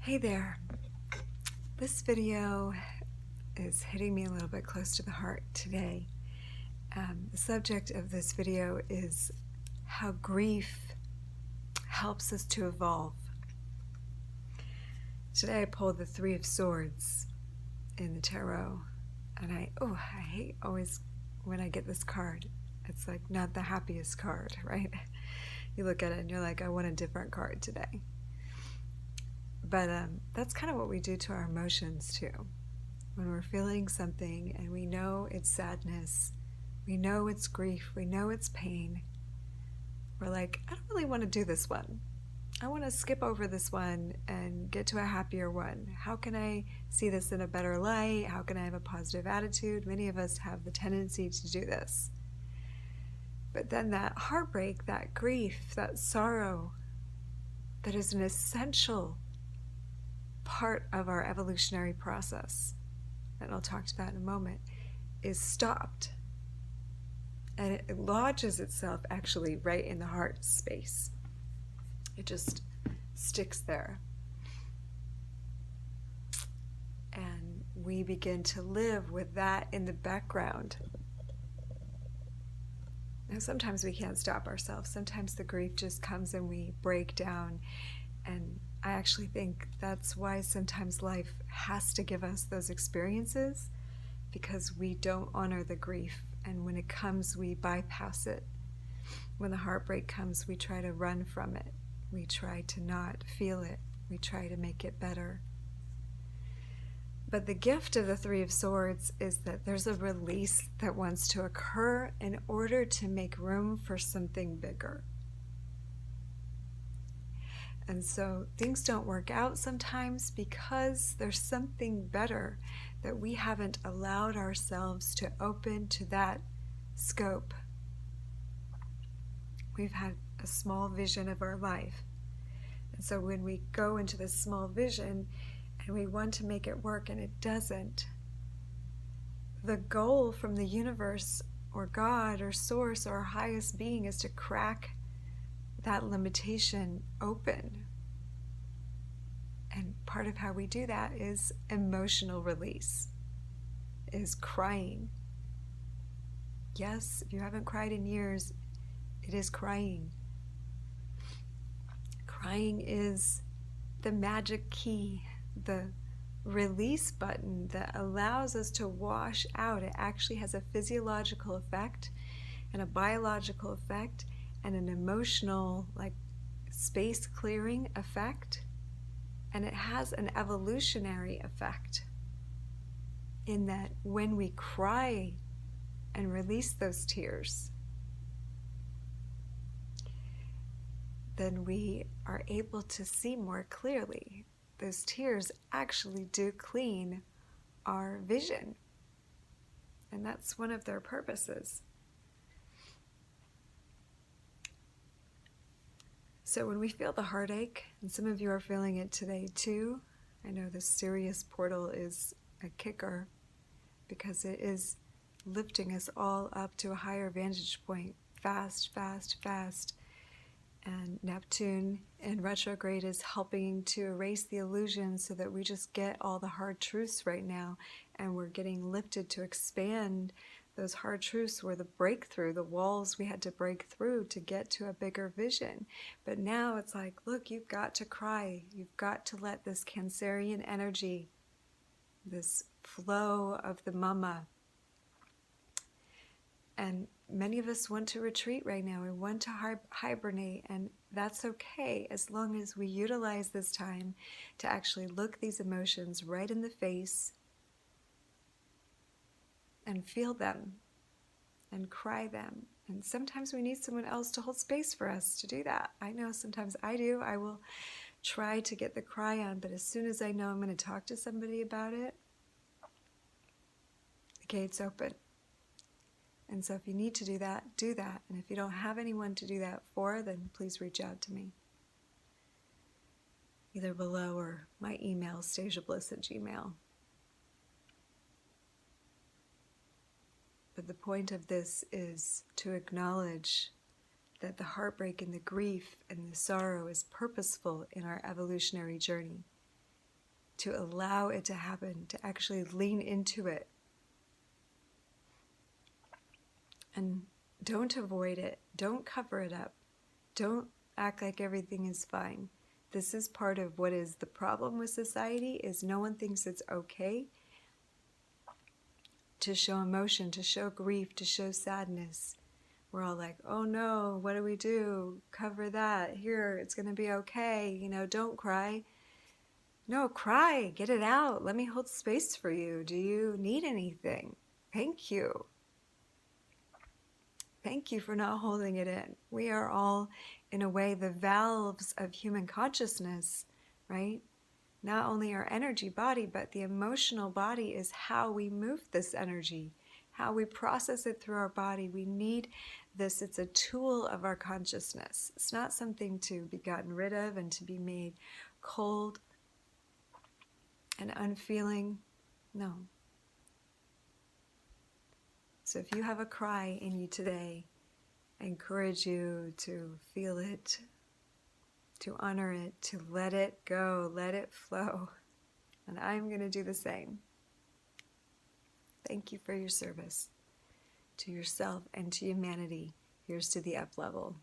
Hey there. This video is hitting me a little bit close to the heart today. The subject of this video is how grief helps us to evolve. Today I pulled the Three of Swords in the tarot, and I hate always when I get this card. It's like not the happiest card, right? You look at it and you're like, I want a different card today. But that's kind of what we do to our emotions too. When we're feeling something and we know it's sadness, we know it's grief, we know it's pain, we're like, I don't really want to do this one. I want to skip over this one and get to a happier one. How can I see this in a better light? How can I have a positive attitude? Many of us have the tendency to do this. But then that heartbreak, that grief, that sorrow, that is an essential part of our evolutionary process, and I'll talk to that in a moment, is stopped. And it lodges itself actually right in the heart space. It just sticks there. And we begin to live with that in the background. Now, sometimes we can't stop ourselves. Sometimes the grief just comes and we break down. And I actually think that's why sometimes life has to give us those experiences, because we don't honor the grief. And when it comes, we bypass it. When the heartbreak comes, we try to run from it. We try to not feel it. We try to make it better. But the gift of the Three of Swords is that there's a release that wants to occur in order to make room for something bigger. And so things don't work out sometimes because there's something better that we haven't allowed ourselves to open to that scope. We've had a small vision of our life. And so when we go into this small vision and we want to make it work and it doesn't, the goal from the universe or God or source or our highest being is to crack that limitation open. And part of how we do that is emotional release, is crying. Yes, if you haven't cried in years, it is crying. Crying is the magic key, the release button that allows us to wash out. It actually has a physiological effect and a biological effect and an emotional, like, space clearing effect, and it has an evolutionary effect in that when we cry and release those tears, then we are able to see more clearly. Those tears actually do clean our vision, and that's one of their purposes. So when we feel the heartache, and some of you are feeling it today too, I know the Sirius portal is a kicker because it is lifting us all up to a higher vantage point, fast, fast, fast. And Neptune in retrograde is helping to erase the illusion so that we just get all the hard truths right now, and we're getting lifted to expand those hard truths were the breakthrough, the walls we had to break through to get to a bigger vision. But now it's like, look, you've got to cry. You've got to let this Cancerian energy, this flow of the mama. And many of us want to retreat right now. We want to hibernate, and that's okay as long as we utilize this time to actually look these emotions right in the face and feel them and cry them. And sometimes we need someone else to hold space for us to do that. I know sometimes I do. I will try to get the cry on, but as soon as I know I'm going to talk to somebody about it, the gate's open. And so if you need to do that, do that. And if you don't have anyone to do that for, then please reach out to me. Either below or my email, stasiabliss@gmail.com. But the point of this is to acknowledge that the heartbreak and the grief and the sorrow is purposeful in our evolutionary journey. to allow it to happen, to actually lean into it. And don't avoid it. Don't cover it up. Don't act like everything is fine. This is part of what is the problem with society, is no one thinks it's okay to show emotion, to show grief, to show sadness. We're all like, oh no, what do we do? Cover that. Here, it's going to be okay. You know, don't cry. No, cry. Get it out. Let me hold space for you. Do you need anything? Thank you. Thank you for not holding it in. We are all, in a way, the valves of human consciousness, right? Not only our energy body, but the emotional body is how we move this energy, how we process it through our body. We need this. It's a tool of our consciousness. It's not something to be gotten rid of and to be made cold and unfeeling. No. So if you have a cry in you today, I encourage you to feel it, to honor it, to let it go, let it flow. And I'm going to do the same. Thank you for your service to yourself and to humanity. Here's to the up level.